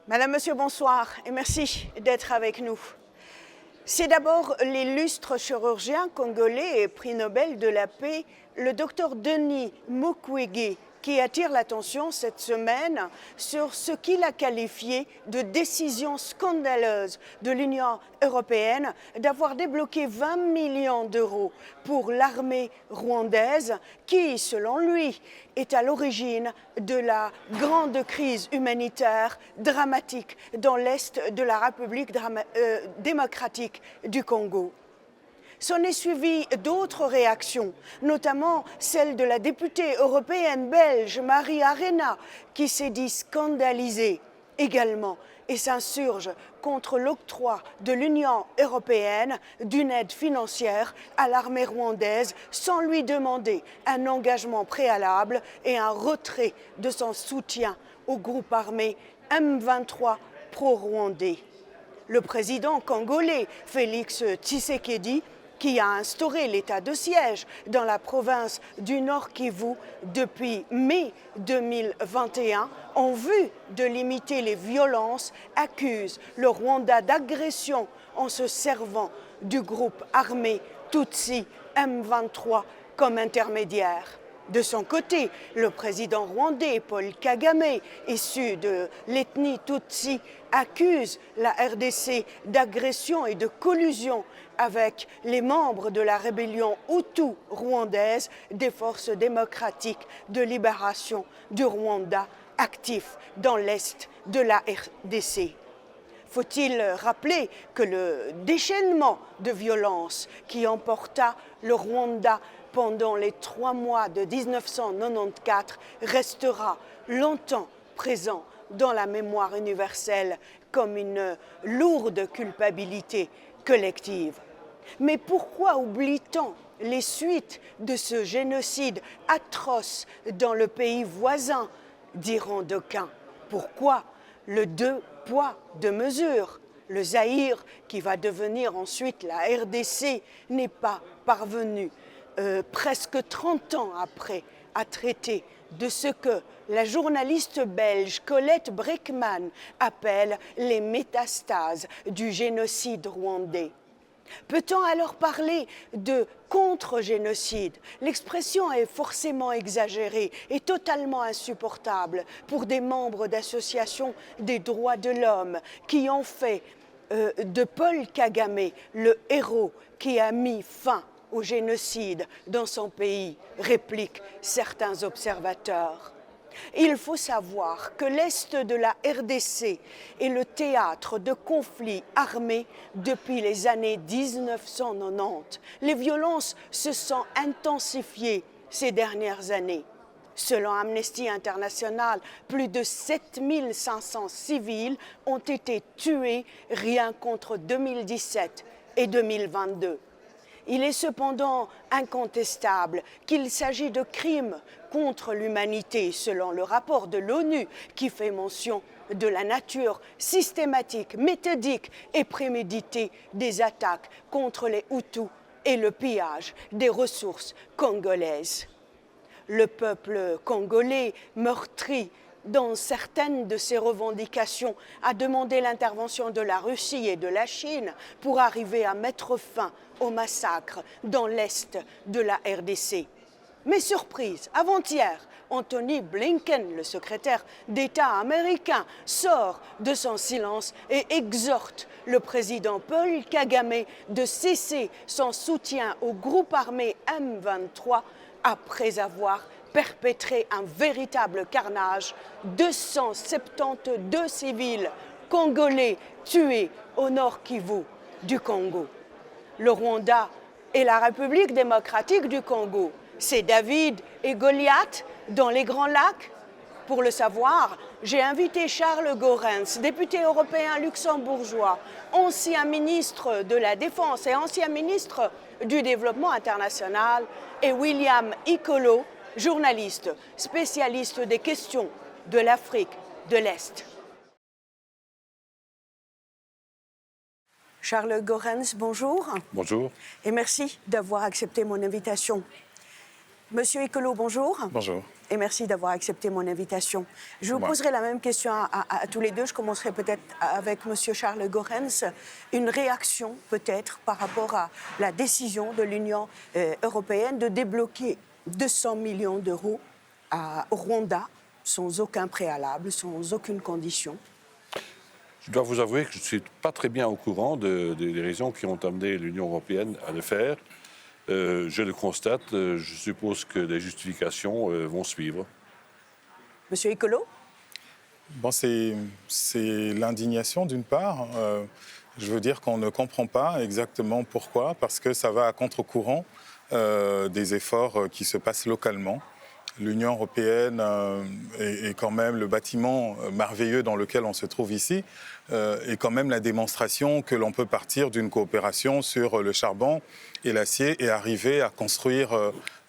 Madame, Monsieur, bonsoir et merci d'être avec nous. C'est d'abord l'illustre chirurgien congolais et prix Nobel de la paix, le docteur Denis Mukwege, qui attire l'attention cette semaine sur ce qu'il a qualifié de décision scandaleuse de l'Union européenne d'avoir débloqué 20 millions d'euros pour l'armée rwandaise qui, selon lui, est à l'origine de la grande crise humanitaire dramatique dans l'est de la République démocratique du Congo. S'en est suivi d'autres réactions, notamment celle de la députée européenne belge Marie Arena, qui s'est dit scandalisée également et s'insurge contre l'octroi de l'Union européenne d'une aide financière à l'armée rwandaise sans lui demander un engagement préalable et un retrait de son soutien au groupe armé M23 pro-rwandais. Le président congolais Félix Tshisekedi, qui a instauré l'état de siège dans la province du Nord Kivu depuis mai 2021, en vue de limiter les violences, accuse le Rwanda d'agression en se servant du groupe armé Tutsi M23 comme intermédiaire. De son côté, le président rwandais Paul Kagame, issu de l'ethnie Tutsi, accuse la RDC d'agression et de collusion avec les membres de la rébellion Hutu rwandaise des forces démocratiques de libération du Rwanda actifs dans l'est de la RDC. Faut-il rappeler que le déchaînement de violence qui emporta le Rwanda pendant les 3 mois de 1994 restera longtemps présent dans la mémoire universelle comme une lourde culpabilité collective. Mais pourquoi oublie-t-on les suites de ce génocide atroce dans le pays voisin, diront d'aucuns? Pourquoi le deux poids, deux mesures? Le Zaïre, qui va devenir ensuite la RDC, n'est pas parvenu presque 30 ans après, à traiter de ce que la journaliste belge Colette Breckman appelle les métastases du génocide rwandais. Peut-on alors parler de contre-génocide? L'expression est forcément exagérée et totalement insupportable pour des membres d'associations des droits de l'homme qui ont fait de Paul Kagame le héros qui a mis fin au génocide dans son pays, répliquent certains observateurs. Il faut savoir que l'Est de la RDC est le théâtre de conflits armés depuis les années 1990. Les violences se sont intensifiées ces dernières années. Selon Amnesty International, plus de 7500 civils ont été tués rien qu'entre 2017 et 2022. Il est cependant incontestable qu'il s'agit de crimes contre l'humanité, selon le rapport de l'ONU qui fait mention de la nature systématique, méthodique et préméditée des attaques contre les Hutus et le pillage des ressources congolaises. Le peuple congolais meurtri dans certaines de ses revendications, a demandé l'intervention de la Russie et de la Chine pour arriver à mettre fin au massacre dans l'est de la RDC. Mais surprise, avant-hier, Anthony Blinken, le secrétaire d'État américain, sort de son silence et exhorte le président Paul Kagame de cesser son soutien au groupe armé M23 après avoir perpétré un véritable carnage, 272 civils congolais tués au nord Kivu du Congo. Le Rwanda et la République démocratique du Congo, c'est David et Goliath dans les Grands Lacs? Pour le savoir, j'ai invité Charles Goerens, député européen luxembourgeois, ancien ministre de la Défense et ancien ministre du Développement international, et William Ikolo, journaliste, spécialiste des questions de l'Afrique de l'Est. Charles Goerens, bonjour. Bonjour. Et merci d'avoir accepté mon invitation. Monsieur Ekolo, bonjour. Bonjour. Et merci d'avoir accepté mon invitation. Je vous poserai la même question à tous les deux. Je commencerai peut-être avec Monsieur Charles Goerens. Une réaction peut-être par rapport à la décision de l'Union européenne de débloquer 200 millions d'euros au Rwanda sans aucun préalable, sans aucune condition. Je dois vous avouer que je ne suis pas très bien au courant des raisons qui ont amené l'Union européenne à le faire. Je le constate, je suppose que les justifications vont suivre. Monsieur Ekolo? Bon, c'est l'indignation d'une part. Je veux dire qu'on ne comprend pas exactement pourquoi, parce que ça va à contre-courant des efforts qui se passent localement. L'Union européenne est quand même le bâtiment merveilleux dans lequel on se trouve ici, est quand même la démonstration que l'on peut partir d'une coopération sur le charbon et l'acier et arriver à construire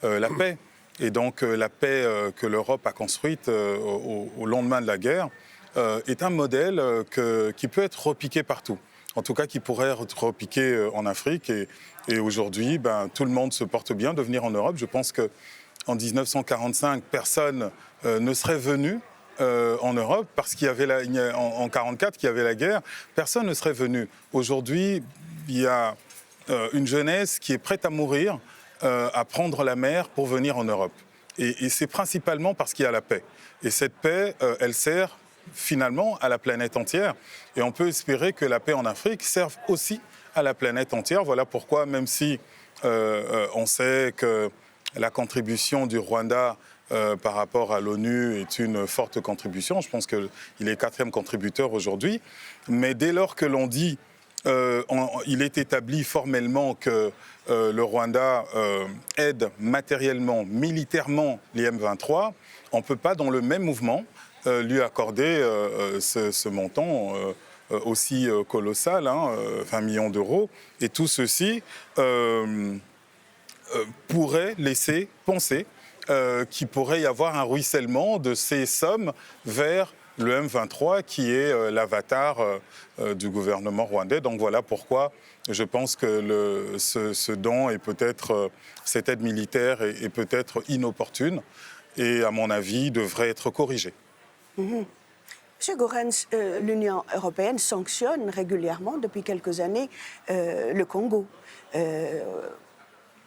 la paix. Et donc la paix que l'Europe a construite au lendemain de la guerre est un modèle qui peut être repiqué partout. En tout cas, qui pourrait être repiqué en Afrique. Et aujourd'hui, tout le monde se porte bien de venir en Europe. Je pense que en 1945, personne ne serait venu en Europe parce qu'il y avait en 1944 qu'il y avait la guerre. Personne ne serait venu. Aujourd'hui, il y a une jeunesse qui est prête à mourir, à prendre la mer pour venir en Europe. Et c'est principalement parce qu'il y a la paix. Et cette paix, elle sert finalement à la planète entière. Et on peut espérer que la paix en Afrique serve aussi à la planète entière. Voilà pourquoi, même si on sait que la contribution du Rwanda par rapport à l'ONU est une forte contribution. Je pense qu'il est 4e contributeur aujourd'hui. Mais dès lors que l'on dit, il est établi formellement que le Rwanda aide matériellement, militairement les M23, on ne peut pas, dans le même mouvement, lui accorder ce montant aussi colossal, 20 millions d'euros. Et tout ceci pourrait laisser penser qu'il pourrait y avoir un ruissellement de ces sommes vers le M23 qui est l'avatar du gouvernement rwandais. Donc voilà pourquoi je pense que ce don est peut-être, cette aide militaire est peut-être inopportune et à mon avis devrait être corrigée. Monsieur Goerens, l'Union européenne sanctionne régulièrement depuis quelques années le Congo.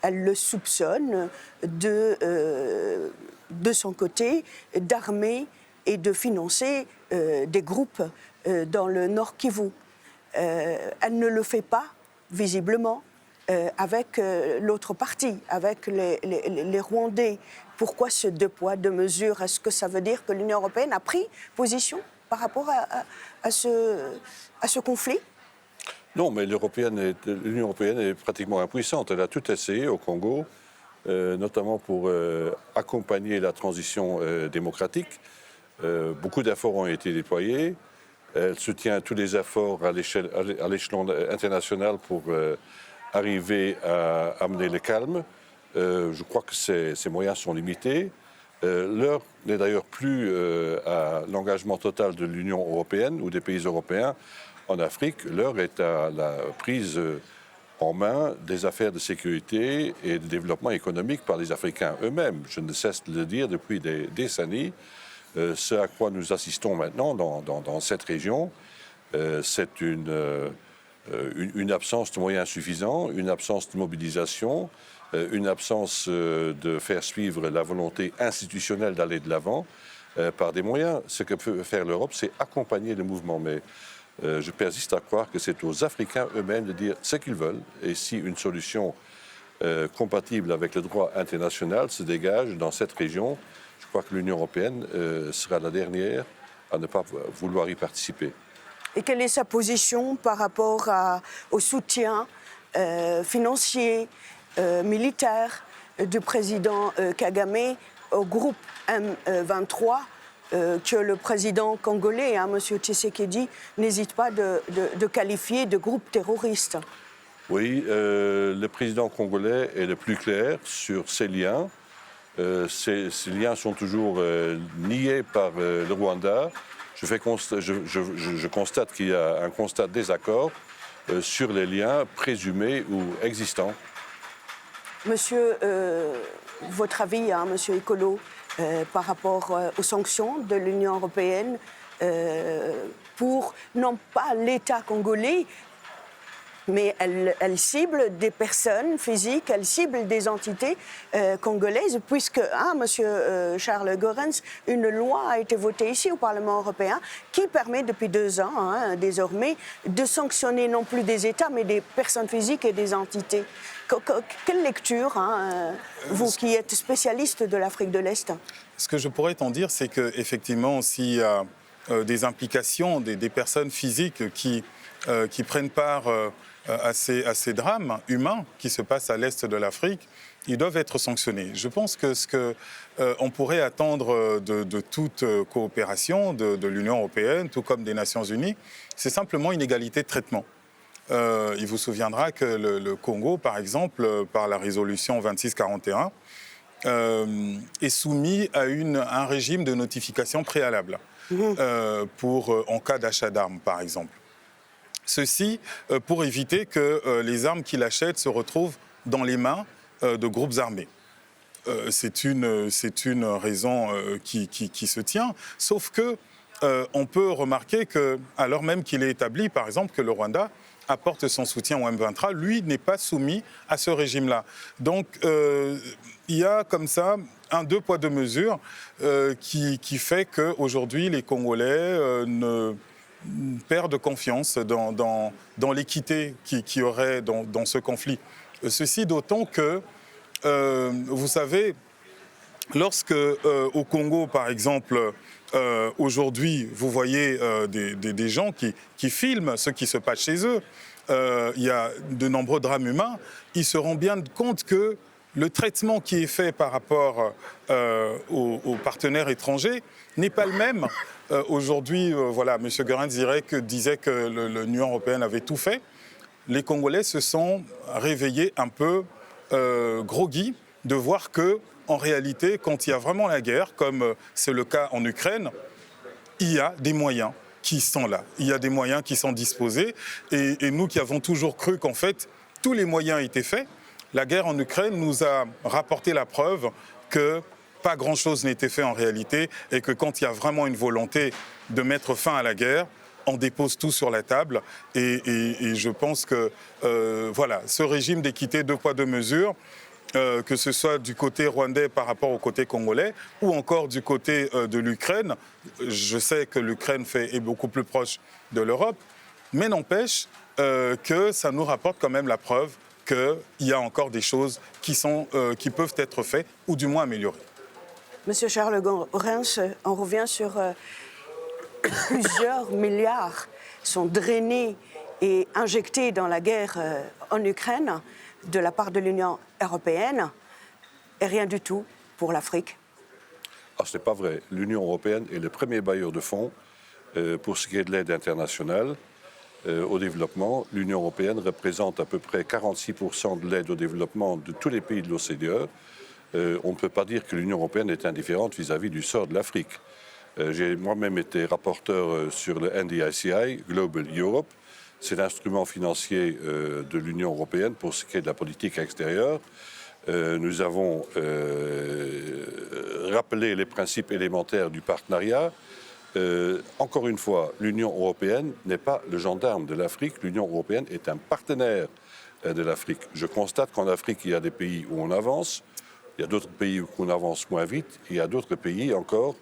Elle le soupçonne de son côté d'armer et de financer des groupes dans le Nord Kivu. Elle ne le fait pas, visiblement, avec l'autre partie, avec les Rwandais. Pourquoi ce deux poids, deux mesures? Est-ce que ça veut dire que l'Union européenne a pris position par rapport à ce conflit? Non, mais l'Union européenne est pratiquement impuissante. Elle a tout essayé au Congo, notamment pour accompagner la transition démocratique. Beaucoup d'efforts ont été déployés. Elle soutient tous les efforts à l'échelon international pour arriver à amener le calme. Je crois que ces moyens sont limités. L'heure n'est d'ailleurs plus à l'engagement total de l'Union européenne ou des pays européens en Afrique. L'heure est à la prise en main des affaires de sécurité et de développement économique par les Africains eux-mêmes. Je ne cesse de le dire depuis des décennies. Ce à quoi nous assistons maintenant dans cette région, c'est une absence de moyens suffisants, une absence de mobilisation, une absence de faire suivre la volonté institutionnelle d'aller de l'avant par des moyens. Ce que peut faire l'Europe, c'est accompagner le mouvement. Mais je persiste à croire que c'est aux Africains eux-mêmes de dire ce qu'ils veulent. Et si une solution compatible avec le droit international se dégage dans cette région, je crois que l'Union européenne sera la dernière à ne pas vouloir y participer. Et quelle est sa position par rapport au soutien financier, militaire du président Kagame au groupe M23 que le président congolais, M. Tshisekedi, n'hésite pas de qualifier de groupe terroriste? Oui, le président congolais est le plus clair sur ses liens. Ces liens sont toujours niés par le Rwanda. Je constate qu'il y a un constat de désaccord sur les liens présumés ou existants. Monsieur, votre avis, hein, Monsieur Écolo, par rapport aux sanctions de l'Union européenne pour, non pas l'État congolais, mais elle cible des personnes physiques, elle cible des entités congolaises, puisque, hein, Monsieur Charles Goerens, une loi a été votée ici au Parlement européen qui permet depuis 2 ans, hein, désormais, de sanctionner non plus des États, mais des personnes physiques et des entités. Quelle lecture, hein, vous qui êtes spécialiste de l'Afrique de l'Est? Ce que je pourrais t'en dire, c'est qu'effectivement, s'il y a des implications, des personnes physiques qui prennent part à ces drames humains qui se passent à l'est de l'Afrique, ils doivent être sanctionnés. Je pense que ce qu'on pourrait attendre de toute coopération de l'Union européenne, tout comme des Nations unies, c'est simplement une égalité de traitement. Il vous souviendra que le Congo, par exemple, par la résolution 2641, est soumis à un régime de notification préalable en cas d'achat d'armes, par exemple. Ceci pour éviter que les armes qu'il achète se retrouvent dans les mains de groupes armés. C'est une raison qui se tient, sauf que on peut remarquer que, alors même qu'il est établi, par exemple, que le Rwanda apporte son soutien au M23, lui n'est pas soumis à ce régime-là. Donc il y a comme ça un 2 poids 2 mesures qui fait qu'aujourd'hui les Congolais ne perdent confiance dans l'équité qu'il y aurait dans ce conflit. Ceci d'autant que, vous savez, lorsque au Congo, par exemple, aujourd'hui, vous voyez des gens qui filment ce qui se passe chez eux, il y a de nombreux drames humains, ils se rendent bien compte que le traitement qui est fait par rapport aux partenaires étrangers n'est pas le même. Aujourd'hui, voilà, M. Goerens disait que l'Union européenne avait tout fait. Les Congolais se sont réveillés un peu groggy de voir que, en réalité, quand il y a vraiment la guerre, comme c'est le cas en Ukraine, il y a des moyens qui sont là. Il y a des moyens qui sont disposés. Et nous qui avons toujours cru qu'en fait, tous les moyens étaient faits, la guerre en Ukraine nous a rapporté la preuve que pas grand-chose n'était fait en réalité et que quand il y a vraiment une volonté de mettre fin à la guerre, on dépose tout sur la table. Et je pense que voilà, ce régime d'équité 2 poids 2 mesures, que ce soit du côté rwandais par rapport au côté congolais ou encore du côté de l'Ukraine, je sais que l'Ukraine est beaucoup plus proche de l'Europe, mais n'empêche que ça nous rapporte quand même la preuve qu'il y a encore des choses qui peuvent être faites ou du moins améliorées. Monsieur Charles Goerens, on revient sur plusieurs milliards sont drainés et injectés dans la guerre en Ukraine de la part de l'Union européenne et rien du tout pour l'Afrique. Ah, ce n'est pas vrai. L'Union européenne est le premier bailleur de fonds pour ce qui est de l'aide internationale au développement. L'Union européenne représente à peu près 46% de l'aide au développement de tous les pays de l'OCDE. On ne peut pas dire que l'Union européenne est indifférente vis-à-vis du sort de l'Afrique. J'ai moi-même été rapporteur sur le NDICI, Global Europe. C'est l'instrument financier de l'Union européenne pour ce qui est de la politique extérieure. Nous avons rappelé les principes élémentaires du partenariat. Encore une fois, l'Union européenne n'est pas le gendarme de l'Afrique. L'Union européenne est un partenaire de l'Afrique. Je constate qu'en Afrique, il y a des pays où on avance, il y a d'autres pays où on avance moins vite, il y a d'autres pays encore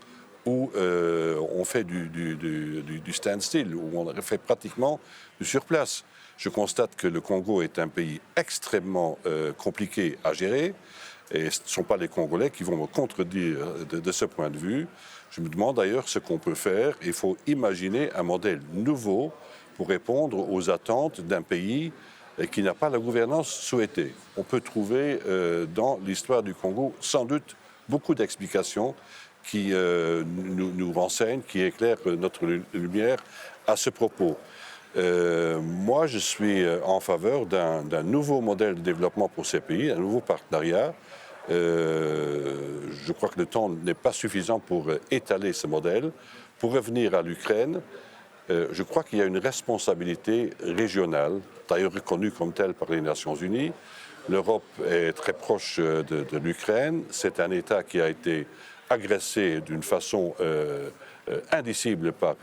où on fait du standstill, où on fait pratiquement du surplace. Je constate que le Congo est un pays extrêmement compliqué à gérer, et ce ne sont pas les Congolais qui vont me contredire de ce point de vue. Je me demande d'ailleurs ce qu'on peut faire. Il faut imaginer un modèle nouveau pour répondre aux attentes d'un pays qui n'a pas la gouvernance souhaitée. On peut trouver dans l'histoire du Congo sans doute beaucoup d'explications qui nous renseignent, qui éclairent notre lumière à ce propos. Moi, je suis en faveur d'un nouveau modèle de développement pour ces pays, un nouveau partenariat. Je crois que le temps n'est pas suffisant pour étaler ce modèle. Pour revenir à l'Ukraine, je crois qu'il y a une responsabilité régionale, d'ailleurs reconnue comme telle par les Nations Unies. L'Europe est très proche de l'Ukraine. C'est un État qui a été agressé d'une façon indicible par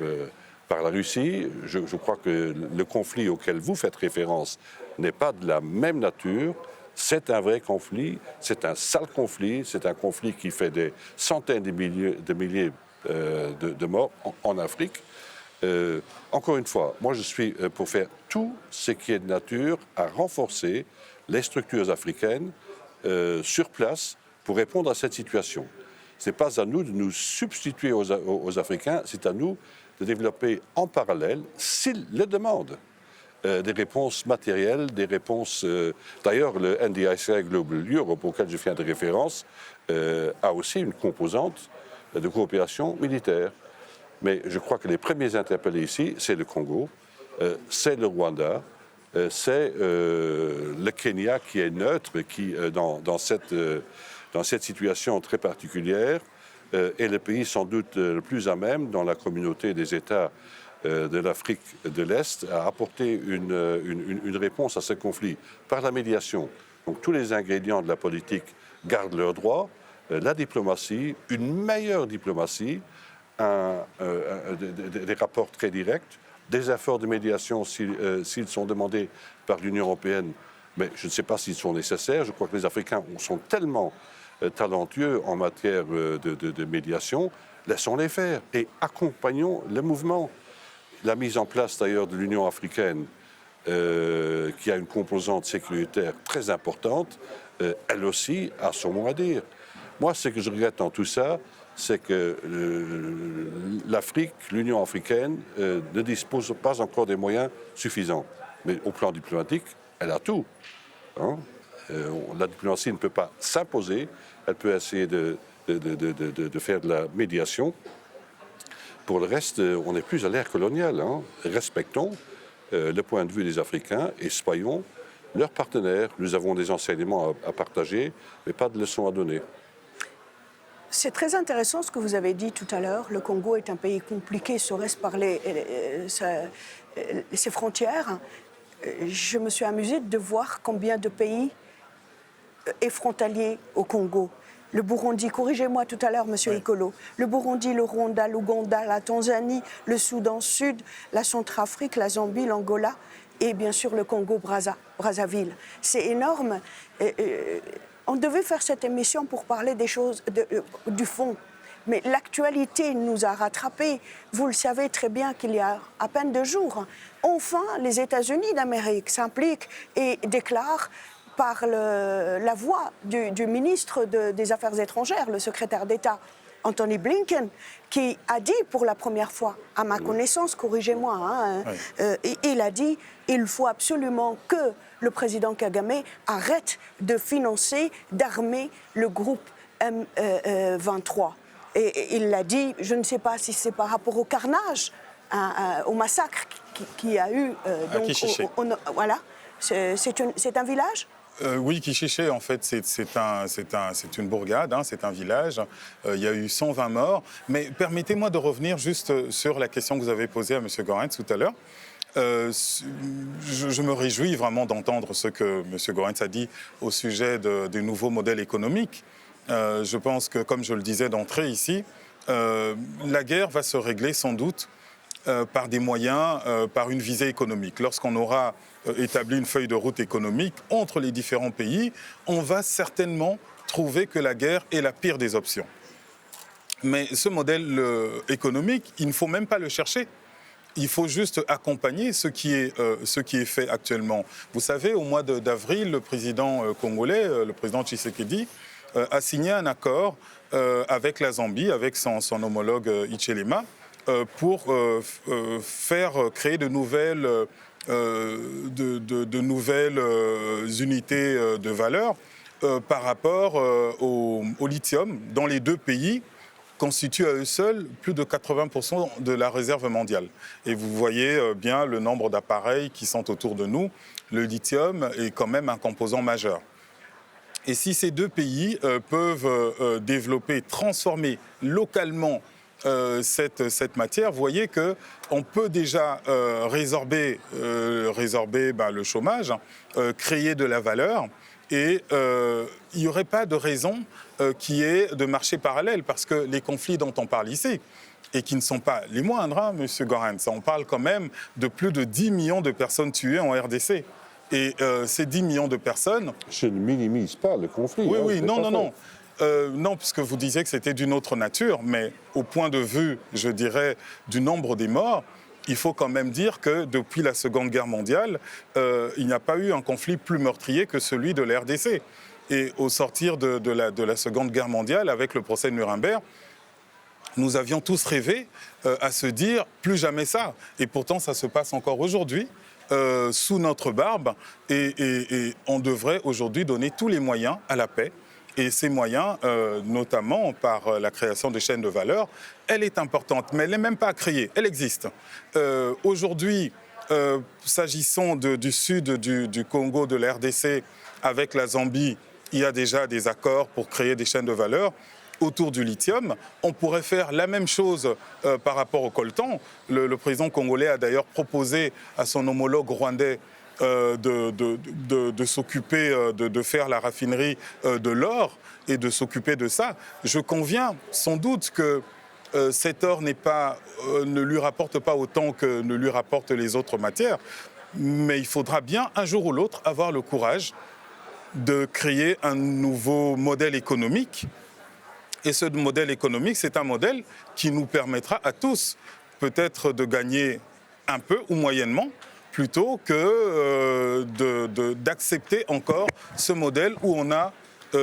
la Russie. Je crois que le conflit auquel vous faites référence n'est pas de la même nature. C'est un vrai conflit, c'est un sale conflit, c'est un conflit qui fait des centaines de milliers de morts en Afrique. Encore une fois, moi je suis pour faire tout ce qui est de nature à renforcer les structures africaines sur place pour répondre à cette situation. Ce n'est pas à nous de nous substituer aux Africains, c'est à nous de développer en parallèle, s'ils le demandent, des réponses matérielles, des réponses... D'ailleurs, le NDICI Global Europe, auquel je viens de référence, a aussi une composante de coopération militaire. Mais je crois que les premiers interpellés ici, c'est le Congo, c'est le Rwanda, c'est le Kenya qui est neutre, qui, dans cette situation très particulière, est le pays sans doute le plus à même dans la communauté des États de l'Afrique de l'Est à apporter une réponse à ce conflit par la médiation. Donc tous les ingrédients de la politique gardent leurs droits, la diplomatie, une meilleure diplomatie, des rapports très directs, des efforts de médiation s'ils sont demandés par l'Union européenne, mais je ne sais pas s'ils sont nécessaires. Je crois que les Africains sont tellement talentueux en matière de médiation, laissons-les faire et accompagnons le mouvement. La mise en place d'ailleurs de l'Union africaine, qui a une composante sécuritaire très importante, elle aussi a son mot à dire. Moi, ce que je regrette dans tout ça, c'est que l'Afrique, l'Union africaine, ne dispose pas encore des moyens suffisants. Mais au plan diplomatique, elle a tout. Hein. La diplomatie ne peut pas s'imposer, elle peut essayer de faire de la médiation. Pour le reste, on n'est plus à l'ère coloniale. Hein. Respectons le point de vue des Africains et soyons leurs partenaires. Nous avons des enseignements à partager, mais pas de leçons à donner. C'est très intéressant ce que vous avez dit tout à l'heure. Le Congo est un pays compliqué, serait-ce par ses frontières. Je me suis amusée de voir combien de pays est frontalier au Congo. Le Burundi, corrigez-moi tout à l'heure, Monsieur Ekolo, le Burundi, le Rwanda, l'Ouganda, la Tanzanie, le Soudan Sud, la Centrafrique, la Zambie, l'Angola et bien sûr le Congo-Brazzaville. C'est énorme. On devait faire cette émission pour parler des choses, du fond. Mais l'actualité nous a rattrapés. Vous le savez très bien qu'il y a à peine 2 jours, enfin, les États-Unis d'Amérique s'impliquent et déclarent par la voix du ministre des Affaires étrangères, le secrétaire d'État Anthony Blinken, qui a dit pour la première fois, à ma connaissance, corrigez-moi, hein, il a dit il faut absolument que le président Kagame arrête de financer, d'armer le groupe M23. Et il l'a dit, je ne sais pas si c'est par rapport au carnage, au massacre qu'il y a eu. Donc, voilà, c'est un village. Oui, Kichiché, en fait, c'est une bourgade, hein, c'est un village. Il y a eu 120 morts. Mais permettez-moi de revenir juste sur la question que vous avez posée à M. Goerens tout à l'heure. Je me réjouis vraiment d'entendre ce que M. Goerens a dit au sujet des nouveaux modèles économiques. Je pense que, comme je le disais d'entrée ici, la guerre va se régler sans doute par des moyens, par une visée économique. Lorsqu'on aura établi une feuille de route économique entre les différents pays, on va certainement trouver que la guerre est la pire des options. Mais ce modèle économique, il ne faut même pas le chercher. Il faut juste accompagner ce qui est fait actuellement. Vous savez, au mois d'avril, le président congolais, le président Tshisekedi, a signé un accord avec la Zambie, avec son homologue Hichilema, pour faire créer de nouvelles unités de valeur par rapport au lithium, dont les 2 pays constituent à eux seuls plus de 80% de la réserve mondiale. Et vous voyez bien le nombre d'appareils qui sont autour de nous. Le lithium est quand même un composant majeur. Et si ces 2 pays peuvent développer, transformer localement cette matière, vous voyez qu'on peut déjà résorber le chômage, créer de la valeur Et il n'y aurait pas de raison qui est de marcher parallèle, parce que les conflits dont on parle ici, et qui ne sont pas les moindres, hein, M. Goerens, on parle quand même de plus de 10 millions de personnes tuées en RDC. Et ces 10 millions de personnes... Je ne minimise pas le conflit. Oui, hein, oui, non, pas non, fait. non. Non, puisque vous disiez que c'était d'une autre nature, mais au point de vue, je dirais, du nombre des morts, il faut quand même dire que depuis la Seconde Guerre mondiale, il n'y a pas eu un conflit plus meurtrier que celui de la RDC. Et au sortir de la Seconde Guerre mondiale, avec le procès de Nuremberg, nous avions tous rêvé à se dire plus jamais ça. Et pourtant, ça se passe encore aujourd'hui, sous notre barbe. Et on devrait aujourd'hui donner tous les moyens à la paix. Et ces moyens, notamment par la création des chaînes de valeur, elle est importante, mais elle n'est même pas à créer, elle existe. Aujourd'hui, s'agissant du sud du Congo, de la RDC, avec la Zambie, il y a déjà des accords pour créer des chaînes de valeur autour du lithium. On pourrait faire la même chose par rapport au coltan. Le président congolais a d'ailleurs proposé à son homologue rwandais de s'occuper, de faire la raffinerie de l'or et de s'occuper de ça. Je conviens sans doute que cet or ne lui rapporte pas autant que ne lui rapportent les autres matières, mais il faudra bien un jour ou l'autre avoir le courage de créer un nouveau modèle économique. Et ce modèle économique, c'est un modèle qui nous permettra à tous peut-être de gagner un peu ou moyennement, plutôt que d'accepter encore ce modèle où on a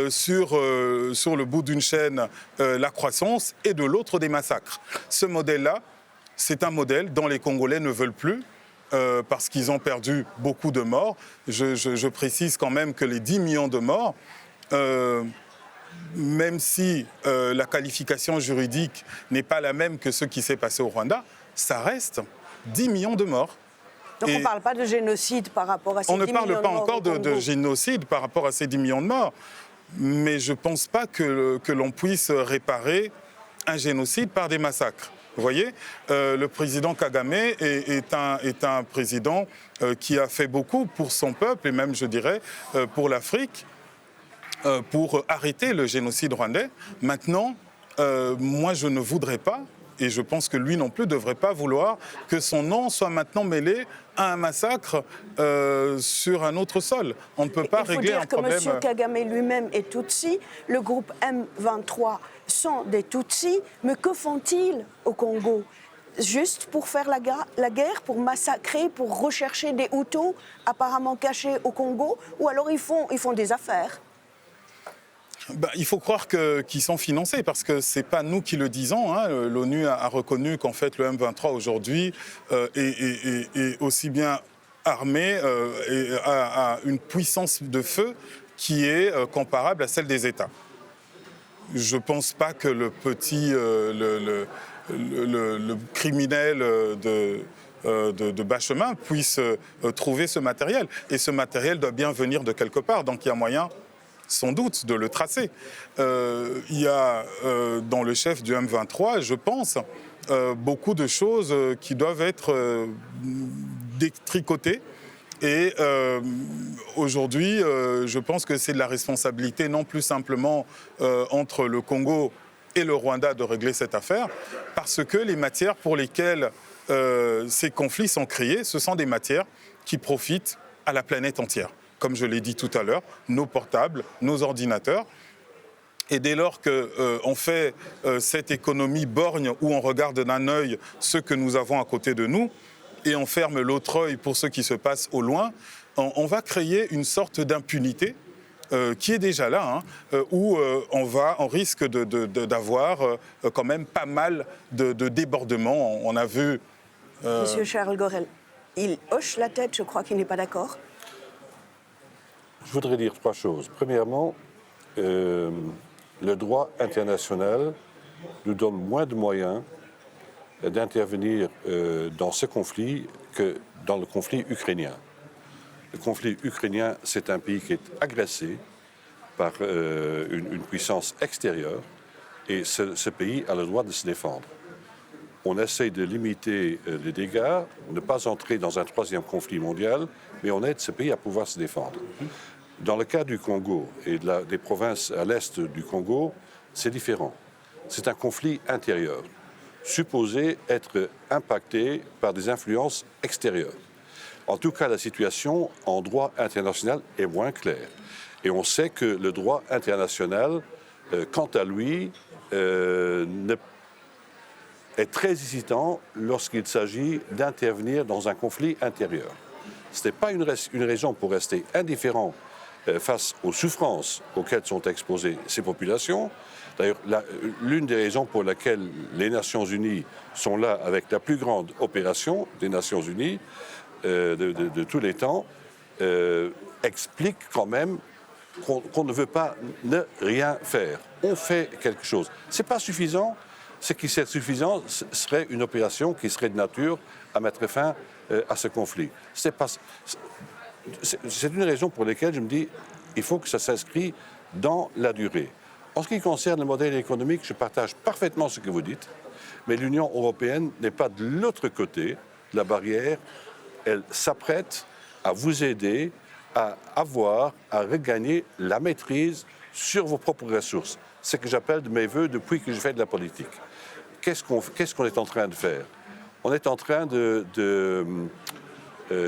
sur le bout d'une chaîne la croissance et de l'autre des massacres. Ce modèle-là, c'est un modèle dont les Congolais ne veulent plus parce qu'ils ont perdu beaucoup de morts. Je précise quand même que les 10 millions de morts, même si la qualification juridique n'est pas la même que ce qui s'est passé au Rwanda, ça reste 10 millions de morts. Donc on ne parle pas de génocide par rapport à ces 10 millions de morts. On ne parle pas encore de génocide par rapport à ces 10 millions de morts, mais je ne pense pas que l'on puisse réparer un génocide par des massacres. Vous voyez, le président Kagame est un président qui a fait beaucoup pour son peuple et même, je dirais, pour l'Afrique, pour arrêter le génocide rwandais. Maintenant, moi, je ne voudrais pas, et je pense que lui non plus ne devrait pas vouloir que son nom soit maintenant mêlé à un massacre sur un autre sol. On ne peut pas régler un problème... Il faut dire que M. Kagame lui-même est Tutsi, le groupe M23 sont des Tutsis, mais que font-ils au Congo ? Juste pour faire la guerre, pour massacrer, pour rechercher des Hutus apparemment cachés au Congo, ou alors ils font des affaires ? Il faut croire qu'ils sont financés, parce que ce n'est pas nous qui le disons. Hein. L'ONU a reconnu qu'en fait le M23 aujourd'hui est aussi bien armé et a une puissance de feu qui est comparable à celle des États. Je ne pense pas que le petit le criminel de bas chemin puisse trouver ce matériel. Et ce matériel doit bien venir de quelque part, donc il y a moyen sans doute de le tracer. Il y a dans le chef du M23, je pense, beaucoup de choses qui doivent être détricotées. Et aujourd'hui, je pense que c'est de la responsabilité non plus simplement entre le Congo et le Rwanda de régler cette affaire, parce que les matières pour lesquelles ces conflits sont créés, ce sont des matières qui profitent à la planète entière. Comme je l'ai dit tout à l'heure, nos portables, nos ordinateurs. Et dès lors qu'on fait cette économie borgne où on regarde d'un œil ce que nous avons à côté de nous et on ferme l'autre œil pour ce qui se passe au loin, on va créer une sorte d'impunité qui est déjà là, où on risque d'avoir quand même pas mal de débordements. On a vu... Monsieur Charles Gorel, il hoche la tête, je crois qu'il n'est pas d'accord. Je voudrais dire trois choses. Premièrement, le droit international nous donne moins de moyens d'intervenir dans ce conflit que dans le conflit ukrainien. Le conflit ukrainien, c'est un pays qui est agressé par une puissance extérieure et ce pays a le droit de se défendre. On essaie de limiter les dégâts, ne pas entrer dans un troisième conflit mondial, mais on aide ce pays à pouvoir se défendre. Dans le cas du Congo et des provinces à l'est du Congo, c'est différent. C'est un conflit intérieur, supposé être impacté par des influences extérieures. En tout cas, la situation en droit international est moins claire. Et on sait que le droit international, quant à lui, est très hésitant lorsqu'il s'agit d'intervenir dans un conflit intérieur. Ce n'est pas une raison pour rester indifférent face aux souffrances auxquelles sont exposées ces populations. D'ailleurs, l'une des raisons pour lesquelles les Nations Unies sont là avec la plus grande opération des Nations Unies de tous les temps, explique quand même qu'on ne veut pas ne rien faire. On fait quelque chose. Ce n'est pas suffisant. Ce qui serait suffisant serait une opération qui serait de nature à mettre fin à ce conflit. C'est une raison pour laquelle je me dis qu'il faut que ça s'inscrit dans la durée. En ce qui concerne le modèle économique, je partage parfaitement ce que vous dites, mais l'Union européenne n'est pas de l'autre côté de la barrière. Elle s'apprête à vous aider à regagner la maîtrise sur vos propres ressources. C'est ce que j'appelle de mes voeux depuis que je fais de la politique. Qu'est-ce qu'on est en train de faire? On est en train de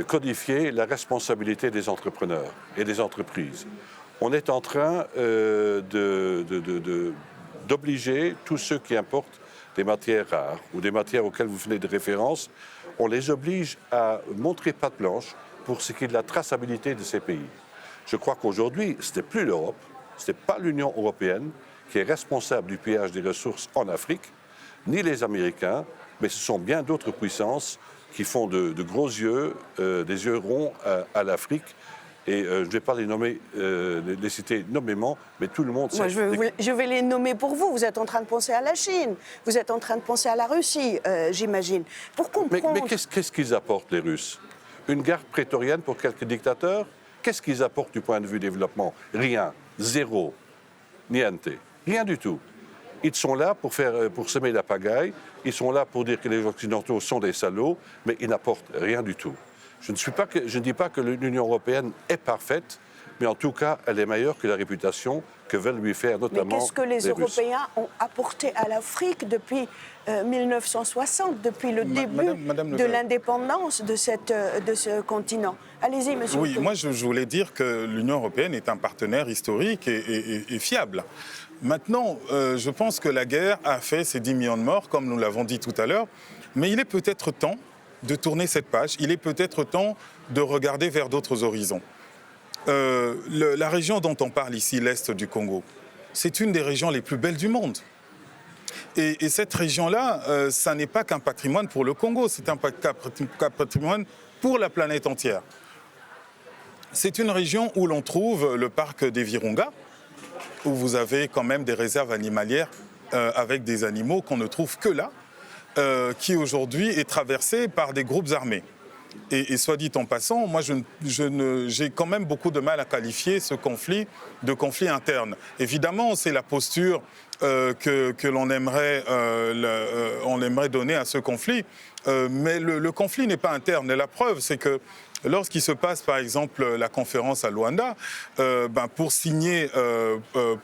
codifier la responsabilité des entrepreneurs et des entreprises. On est en train d'obliger tous ceux qui importent des matières rares ou des matières auxquelles vous venez de référence, on les oblige à montrer patte blanche pour ce qui est de la traçabilité de ces pays. Je crois qu'aujourd'hui, ce n'est plus l'Europe, ce n'est pas l'Union européenne qui est responsable du pillage des ressources en Afrique, ni les Américains, mais ce sont bien d'autres puissances qui font de gros yeux, des yeux ronds à l'Afrique. Et je ne vais pas les citer nommément, mais tout le monde sait. Moi, je vais les nommer pour vous. Vous êtes en train de penser à la Chine, vous êtes en train de penser à la Russie, j'imagine. Pour comprendre... Mais qu'est-ce qu'ils apportent, les Russes? Une garde prétorienne pour quelques dictateurs? Qu'est-ce qu'ils apportent du point de vue développement? Rien, zéro, niente, rien du tout. Ils sont là pour semer la pagaille, ils sont là pour dire que les Occidentaux sont des salauds, mais ils n'apportent rien du tout. Je ne dis pas que l'Union européenne est parfaite, mais en tout cas, elle est meilleure que la réputation que veulent lui faire notamment les Russes. Mais qu'est-ce que les Européens ont apporté à l'Afrique depuis 1960, depuis le début de l'indépendance de ce continent? Allez-y, monsieur. Oui, moi je voulais dire que l'Union européenne est un partenaire historique et fiable. Maintenant, je pense que la guerre a fait ses 10 millions de morts, comme nous l'avons dit tout à l'heure, mais il est peut-être temps de tourner cette page, il est peut-être temps de regarder vers d'autres horizons. La région dont on parle ici, l'Est du Congo, c'est une des régions les plus belles du monde. Et cette région-là, ça n'est pas qu'un patrimoine pour le Congo, c'est un patrimoine pour la planète entière. C'est une région où l'on trouve le parc des Virunga, où vous avez quand même des réserves animalières avec des animaux qu'on ne trouve que là, qui aujourd'hui est traversée par des groupes armés. Et soit dit en passant, moi j'ai quand même beaucoup de mal à qualifier ce conflit de conflit interne. Évidemment, c'est la posture que l'on aimerait, on aimerait donner à ce conflit, mais le conflit n'est pas interne. Et la preuve, c'est que lorsqu'il se passe, par exemple, la conférence à Luanda, pour signer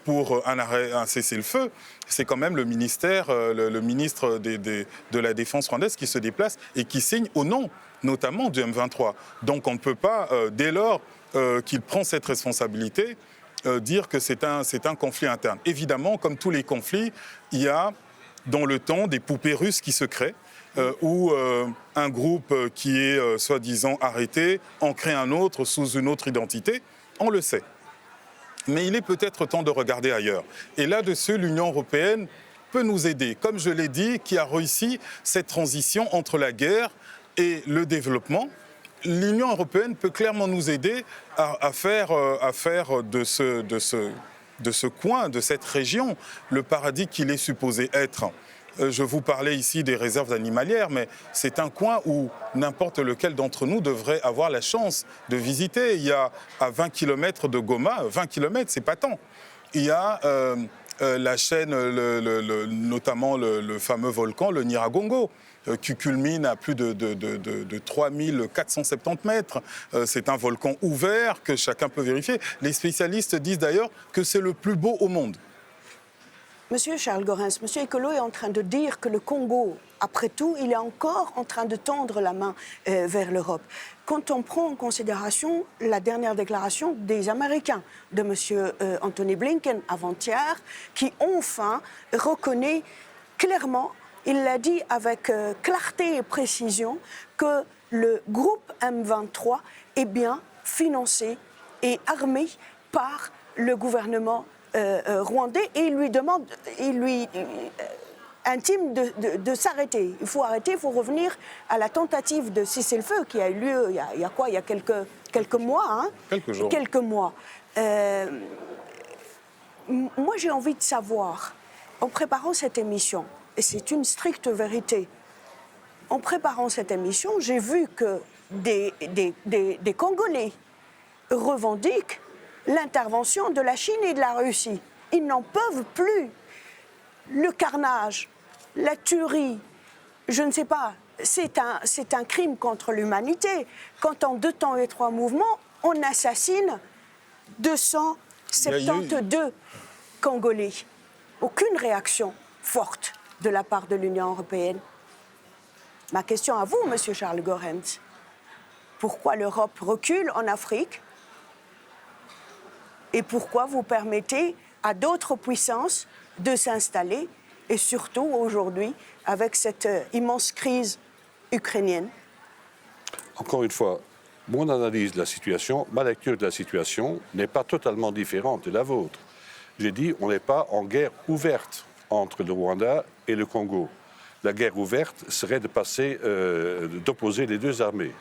pour un cessez-le-feu, c'est quand même le ministre de la Défense rwandaise qui se déplace et qui signe au nom, notamment du M23. Donc on ne peut pas, dès lors qu'il prend cette responsabilité, dire que c'est un conflit interne. Évidemment, comme tous les conflits, il y a dans le temps des poupées russes qui se créent, où un groupe qui est soi-disant arrêté en crée un autre sous une autre identité, on le sait. Mais il est peut-être temps de regarder ailleurs. Et là-dessus, l'Union européenne peut nous aider, comme je l'ai dit, qui a réussi cette transition entre la guerre et le développement. L'Union européenne peut clairement nous aider à faire de ce coin, de cette région, le paradis qu'il est supposé être. Je vous parlais ici des réserves animalières, mais c'est un coin où n'importe lequel d'entre nous devrait avoir la chance de visiter. Il y a à 20 km de Goma, 20 km, c'est pas tant. Il y a la chaîne, notamment le fameux volcan, le Nyiragongo. qui culmine à plus de 3470 mètres. C'est un volcan ouvert que chacun peut vérifier. Les spécialistes disent d'ailleurs que c'est le plus beau au monde. Monsieur Charles Goerens, Monsieur Ekolo est en train de dire que le Congo, après tout, il est encore en train de tendre la main vers l'Europe. Quand on prend en considération la dernière déclaration des Américains, de Monsieur Anthony Blinken avant-hier, qui enfin reconnaît clairement, il l'a dit avec clarté et précision, que le groupe M23 est bien financé et armé par le gouvernement rwandais, et il lui intime de s'arrêter. Il faut arrêter, il faut revenir à la tentative de cessez-le-feu qui a eu lieu il y a quelques mois. Hein, quelques jours. Quelques mois. Moi, j'ai envie de savoir, en préparant cette émission, et c'est une stricte vérité, en préparant cette émission, j'ai vu que des Congolais revendiquent l'intervention de la Chine et de la Russie. Ils n'en peuvent plus. Le carnage, la tuerie, je ne sais pas, c'est un crime contre l'humanité. Quand en 2 temps et 3 mouvements, on assassine 272 Congolais. Aucune réaction forte de la part de l'Union européenne. Ma question à vous, Monsieur Charles Goerens, pourquoi l'Europe recule en Afrique ? Et pourquoi vous permettez à d'autres puissances de s'installer, et surtout aujourd'hui avec cette immense crise ukrainienne? Encore une fois, mon analyse de la situation, ma lecture de la situation n'est pas totalement différente de la vôtre. J'ai dit on n'est pas en guerre ouverte entre le Rwanda et le Congo. La guerre ouverte serait d'opposer les deux armées.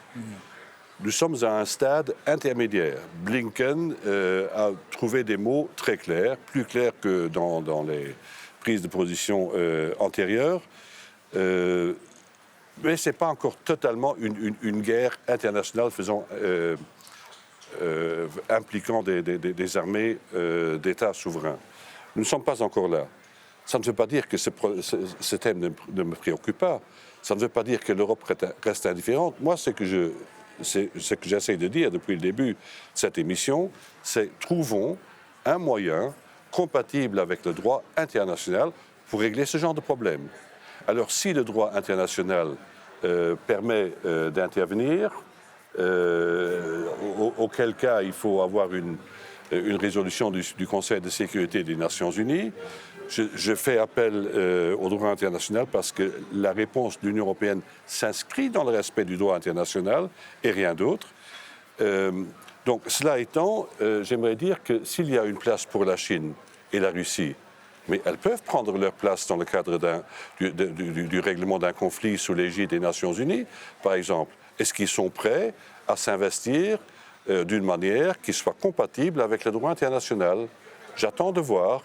Nous sommes à un stade intermédiaire. Blinken a trouvé des mots très clairs, plus clairs que dans les prises de position antérieures. Mais ce n'est pas encore totalement une guerre internationale impliquant des armées d'États souverains. Nous ne sommes pas encore là. Ça ne veut pas dire que ce thème ne me préoccupe pas. Ça ne veut pas dire que l'Europe reste indifférente. Moi, ce que j'essaie de dire depuis le début de cette émission, c'est trouvons un moyen compatible avec le droit international pour régler ce genre de problème. Alors, si le droit international permet d'intervenir, auquel cas il faut avoir une résolution du Conseil de sécurité des Nations Unies. Je fais appel au droit international parce que la réponse de l'Union européenne s'inscrit dans le respect du droit international et rien d'autre. Donc, cela étant, j'aimerais dire que s'il y a une place pour la Chine et la Russie, mais elles peuvent prendre leur place dans le cadre du règlement d'un conflit sous l'égide des Nations Unies, par exemple. Est-ce qu'ils sont prêts à s'investir d'une manière qui soit compatible avec le droit international? J'attends de voir.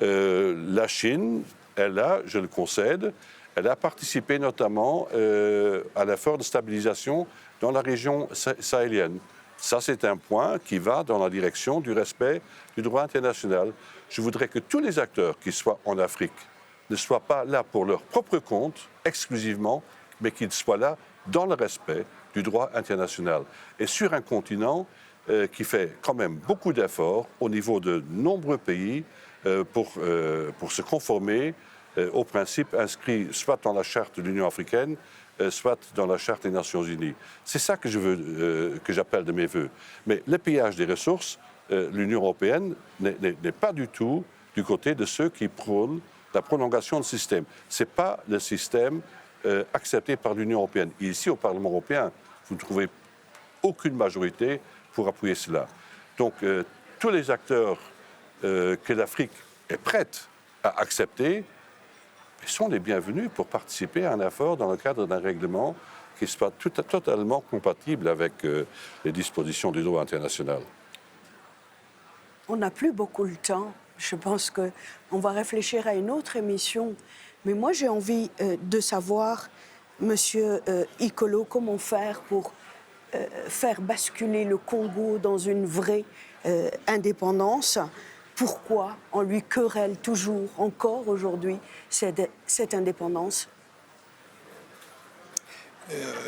La Chine, elle a, je le concède, elle a participé notamment à l'effort de stabilisation dans la région sahélienne. Ça, c'est un point qui va dans la direction du respect du droit international. Je voudrais que tous les acteurs qui soient en Afrique ne soient pas là pour leur propre compte, exclusivement, mais qu'ils soient là dans le respect du droit international. Et sur un continent qui fait quand même beaucoup d'efforts au niveau de nombreux pays pour se conformer aux principes inscrits soit dans la charte de l'Union africaine, soit dans la charte des Nations Unies. C'est ça que je veux, que j'appelle de mes voeux. Mais le pillage des ressources, l'Union européenne n'est pas du tout du côté de ceux qui prônent la prolongation du système. Ce n'est pas le système accepté par l'Union européenne. Et ici, au Parlement européen, vous ne trouvez aucune majorité pour appuyer cela. Donc, tous les acteurs que l'Afrique est prête à accepter sont les bienvenus pour participer à un effort dans le cadre d'un règlement qui soit totalement compatible avec les dispositions du droit international. On n'a plus beaucoup le temps. Je pense qu'on va réfléchir à une autre émission. Mais moi, j'ai envie de savoir, Monsieur Ekolo, comment faire pour faire basculer le Congo dans une vraie indépendance. Pourquoi on lui querelle toujours, encore aujourd'hui, cette indépendance?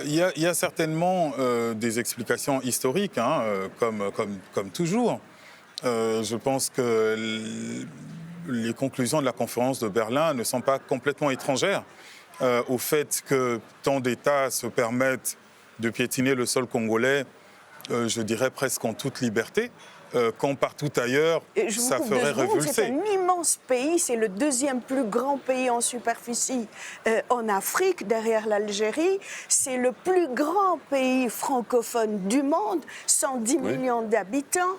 Il y a certainement des explications historiques, hein, comme toujours. Je pense que les conclusions de la conférence de Berlin ne sont pas complètement étrangères au fait que tant d'États se permettent de piétiner le sol congolais, je dirais presque en toute liberté, quand partout ailleurs, Et je vous ça coupe ferait 2 secondes, c'est révulser. un immense pays, c'est le 2e plus grand pays en superficie en Afrique, derrière l'Algérie. C'est le plus grand pays francophone du monde, 110 Oui. millions d'habitants.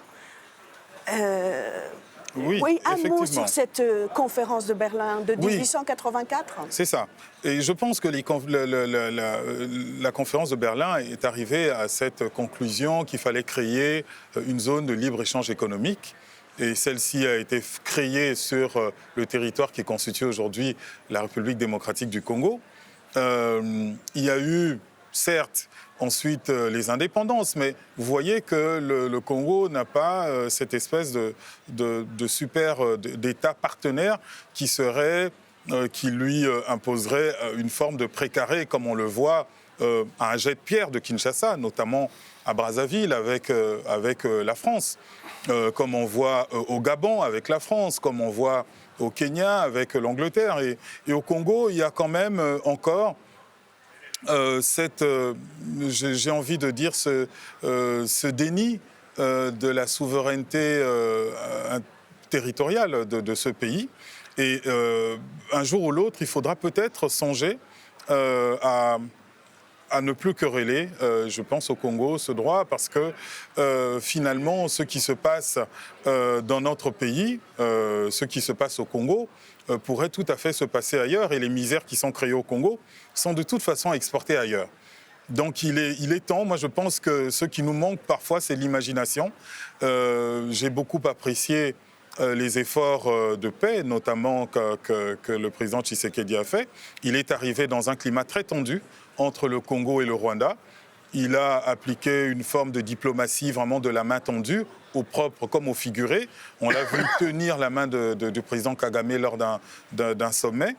Oui, un mot effectivement. sur cette conférence de Berlin de Oui. 1884. C'est ça. Et je pense que la conférence de Berlin est arrivée à cette conclusion qu'il fallait créer une zone de libre-échange économique. Et celle-ci a été créée sur le territoire qui constitue aujourd'hui la République démocratique du Congo. Il y a eu, certes, ensuite les indépendances, mais vous voyez que le Congo n'a pas cette espèce de super d'État partenaire qui qui lui imposerait une forme de précaré, comme on le voit à un jet de pierre de Kinshasa, notamment à Brazzaville avec la France, comme on voit au Gabon avec la France, comme on voit au Kenya avec l'Angleterre. Et au Congo, il y a quand même encore j'ai envie de dire, ce déni de la souveraineté territoriale de ce pays. Et un jour ou l'autre, il faudra peut-être songer à ne plus quereller, je pense, au Congo, ce droit, parce que finalement, ce qui se passe dans notre pays, ce qui se passe au Congo, pourrait tout à fait se passer ailleurs, et les misères qui sont créées au Congo sont de toute façon exportées ailleurs. Donc il est temps, moi je pense que ce qui nous manque parfois, c'est l'imagination. J'ai beaucoup apprécié les efforts de paix, notamment que le président Tshisekedi a fait. Il est arrivé dans un climat très tendu entre le Congo et le Rwanda. Il a appliqué une forme de diplomatie vraiment de la main tendue, au propre comme au figuré. On l'a vu tenir la main du président Kagame lors d'un sommet.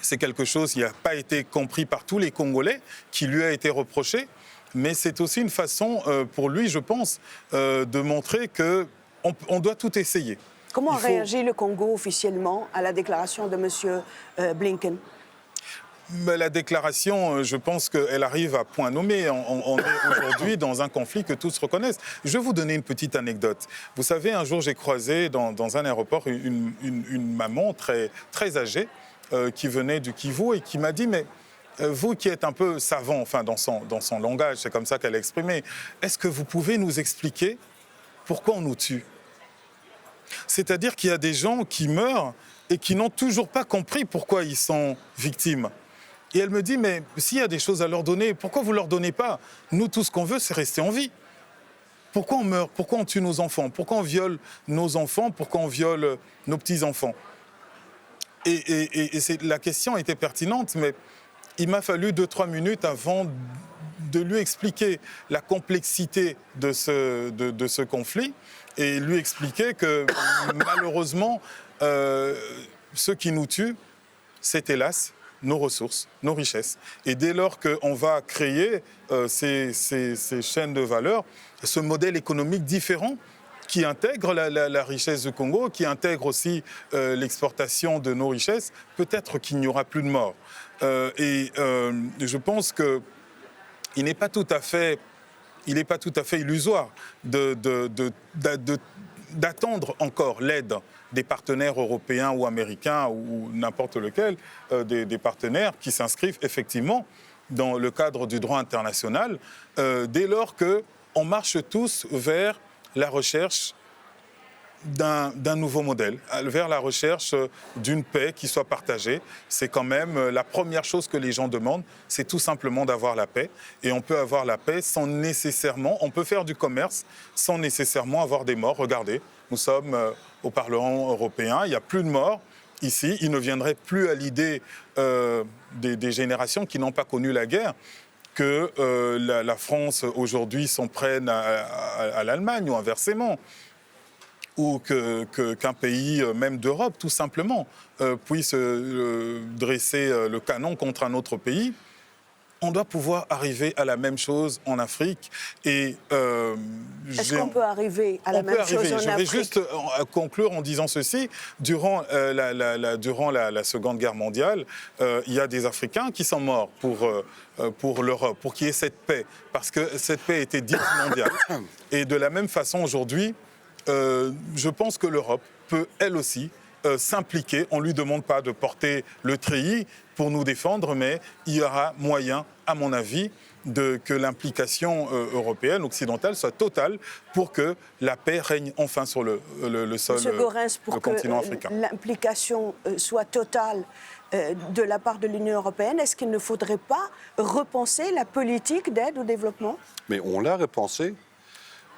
C'est quelque chose qui n'a pas été compris par tous les Congolais, qui lui a été reproché. Mais c'est aussi une façon pour lui, je pense, de montrer qu'on doit tout essayer. Comment a réagi le Congo officiellement à la déclaration de M. Blinken ? Mais la déclaration, je pense qu'elle arrive à point nommé. On est aujourd'hui dans un conflit que tous reconnaissent. Je vais vous donner une petite anecdote. Vous savez, un jour, j'ai croisé dans un aéroport une maman très, très âgée qui venait du Kivu et qui m'a dit « Mais vous qui êtes un peu savant, enfin dans son langage, c'est comme ça qu'elle a exprimé, est-ce que vous pouvez nous expliquer pourquoi on nous tue ?» C'est-à-dire qu'il y a des gens qui meurent et qui n'ont toujours pas compris pourquoi ils sont victimes. Et elle me dit, mais s'il y a des choses à leur donner, pourquoi vous ne leur donnez pas? Nous, tout ce qu'on veut, c'est rester en vie. Pourquoi on meurt? Pourquoi on tue nos enfants? Pourquoi on viole nos enfants? Pourquoi on viole nos petits-enfants? Et la question était pertinente, mais il m'a fallu 2-3 minutes avant de lui expliquer la complexité de ce conflit et lui expliquer que malheureusement, ce qui nous tue, c'est hélas nos ressources, nos richesses. Et dès lors qu'on va créer ces chaînes de valeur, ce modèle économique différent qui intègre la richesse du Congo, qui intègre aussi l'exportation de nos richesses, peut-être qu'il n'y aura plus de morts. Je pense qu'il n'est pas tout à fait illusoire d'attendre encore l'aide des partenaires européens ou américains ou n'importe lequel, des partenaires qui s'inscrivent effectivement dans le cadre du droit international, dès lors qu'on marche tous vers la recherche d'un nouveau modèle, vers la recherche d'une paix qui soit partagée. C'est quand même la première chose que les gens demandent, c'est tout simplement d'avoir la paix. Et on peut avoir la paix sans nécessairement, on peut faire du commerce sans nécessairement avoir des morts. Regardez, nous sommes au Parlement européen, il n'y a plus de morts ici. Il ne viendrait plus à l'idée des générations qui n'ont pas connu la guerre que la France aujourd'hui s'en prenne à l'Allemagne ou inversement, ou qu'un pays, même d'Europe, tout simplement, puisse dresser le canon contre un autre pays. on doit pouvoir arriver à la même chose en Afrique. Et est-ce qu'on peut arriver à la même chose en Afrique? Je vais juste conclure en disant ceci. Durant la Seconde Guerre mondiale, il y a des Africains qui sont morts pour l'Europe, pour qu'il y ait cette paix, parce que cette paix était dite mondiale. Et de la même façon, aujourd'hui, je pense que l'Europe peut, elle aussi, s'impliquer. On ne lui demande pas de porter le treillis pour nous défendre, mais il y aura moyen, à mon avis, que l'implication européenne, occidentale, soit totale pour que la paix règne enfin sur le sol du continent africain. L'implication soit totale de la part de l'Union européenne, est-ce qu'il ne faudrait pas repenser la politique d'aide au développement? Mais on l'a repensé.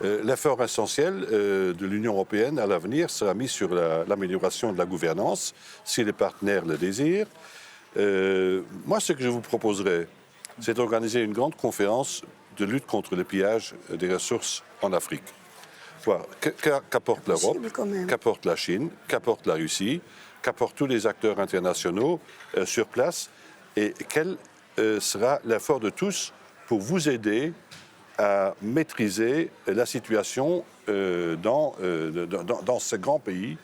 L'effort essentiel de l'Union européenne à l'avenir sera mis sur l'amélioration de la gouvernance, si les partenaires le désirent. Moi, ce que je vous proposerais, c'est d'organiser une grande conférence de lutte contre le pillage des ressources en Afrique. Voilà. Qu'apporte l'Europe, qu'apporte la Chine, qu'apporte la Russie, qu'apportent tous les acteurs internationaux sur place, et quel sera l'effort de tous pour vous aider à maîtriser la situation dans ce grand pays,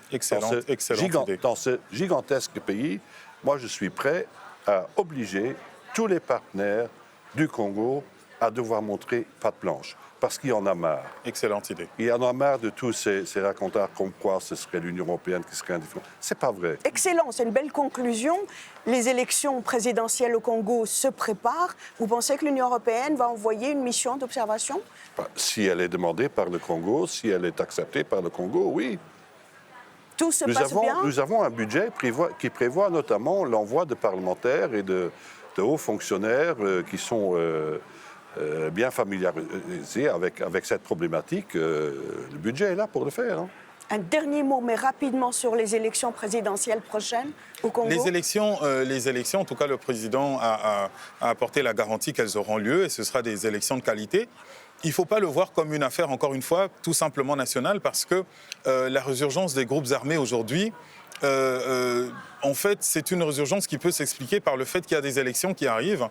dans ce gigantesque pays. Moi, je suis prêt à obliger tous les partenaires du Congo à devoir montrer patte blanche, parce qu'il y en a marre. Excellente idée. Il y en a marre de tous ces racontars comme quoi ce serait l'Union européenne qui serait indifférente. C'est pas vrai. Excellent, c'est une belle conclusion. Les élections présidentielles au Congo se préparent. Vous pensez que l'Union européenne va envoyer une mission d'observation? Si elle est demandée par le Congo, si elle est acceptée par le Congo, oui. Tout se passe bien? Nous avons un budget qui prévoit notamment l'envoi de parlementaires et de hauts fonctionnaires qui sont bien familiarisés avec cette problématique. Le budget est là pour le faire. Hein. Un dernier mot, mais rapidement, sur les élections présidentielles prochaines au Congo. Les élections, en tout cas, le président a apporté la garantie qu'elles auront lieu, et ce sera des élections de qualité. Il ne faut pas le voir comme une affaire, encore une fois, tout simplement nationale, parce que la résurgence des groupes armés aujourd'hui, en fait, c'est une résurgence qui peut s'expliquer par le fait qu'il y a des élections qui arrivent.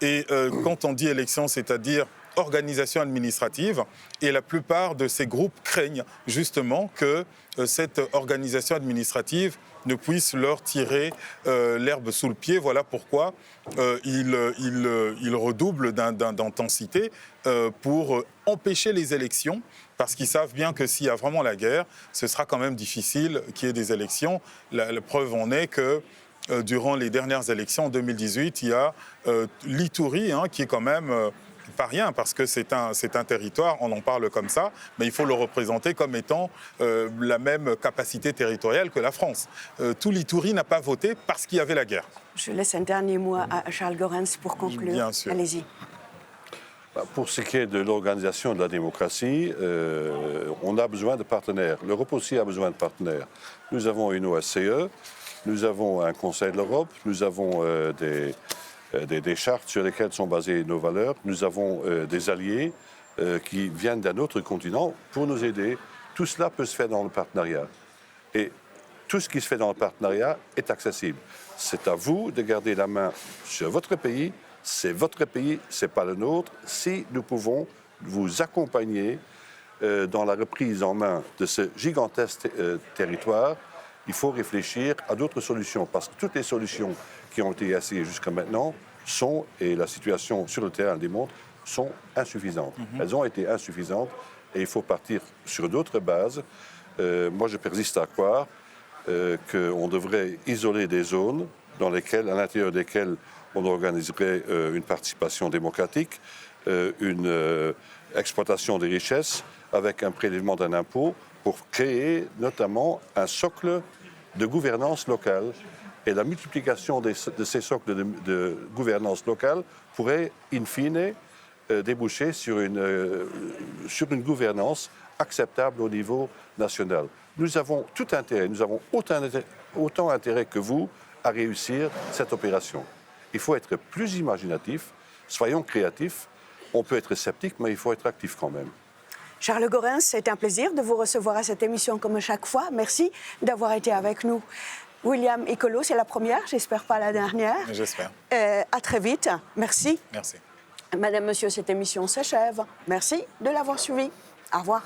Et quand on dit élections, c'est-à-dire organisation administrative, et la plupart de ces groupes craignent justement que cette organisation administrative ne puisse leur tirer l'herbe sous le pied. Voilà pourquoi ils redoublent d'intensité pour empêcher les élections, parce qu'ils savent bien que s'il y a vraiment la guerre, ce sera quand même difficile qu'il y ait des élections. La preuve en est que durant les dernières élections en 2018, il y a l'Ituri, qui est quand même pas rien, parce que c'est un territoire, on en parle comme ça, mais il faut le représenter comme étant la même capacité territoriale que la France. Tout l'Ituri n'a pas voté parce qu'il y avait la guerre. Je laisse un dernier mot à Charles Goerens pour conclure. Bien sûr. Allez-y. Pour ce qui est de l'organisation de la démocratie, on a besoin de partenaires. L'Europe aussi a besoin de partenaires. Nous avons une OSCE, nous avons un Conseil de l'Europe, nous avons des chartes sur lesquelles sont basées nos valeurs, nous avons des alliés qui viennent d'un autre continent pour nous aider. Tout cela peut se faire dans le partenariat. Et tout ce qui se fait dans le partenariat est accessible. C'est à vous de garder la main sur votre pays. C'est votre pays, ce n'est pas le nôtre. Si nous pouvons vous accompagner dans la reprise en main de ce gigantesque territoire, il faut réfléchir à d'autres solutions, parce que toutes les solutions qui ont été essayées jusqu'à maintenant sont, et la situation sur le terrain le démontre, sont insuffisantes. Elles ont été insuffisantes et il faut partir sur d'autres bases. Moi, je persiste à croire qu'on devrait isoler des zones à l'intérieur desquelles on organiserait une participation démocratique, une exploitation des richesses avec un prélèvement d'un impôt pour créer notamment un socle de gouvernance locale. Et la multiplication de ces socles de gouvernance locale pourrait, in fine, déboucher sur une gouvernance acceptable au niveau national. Nous avons tout intérêt, nous avons autant intérêt que vous à réussir cette opération. Il faut être plus imaginatif, soyons créatifs. On peut être sceptique, mais il faut être actif quand même. Charles Goerens, c'est un plaisir de vous recevoir à cette émission comme chaque fois. Merci d'avoir été avec nous. William Icolo, c'est la première, j'espère pas la dernière. J'espère. À très vite. Merci. Merci. Madame, Monsieur, cette émission s'achève. Merci de l'avoir suivie. Au revoir.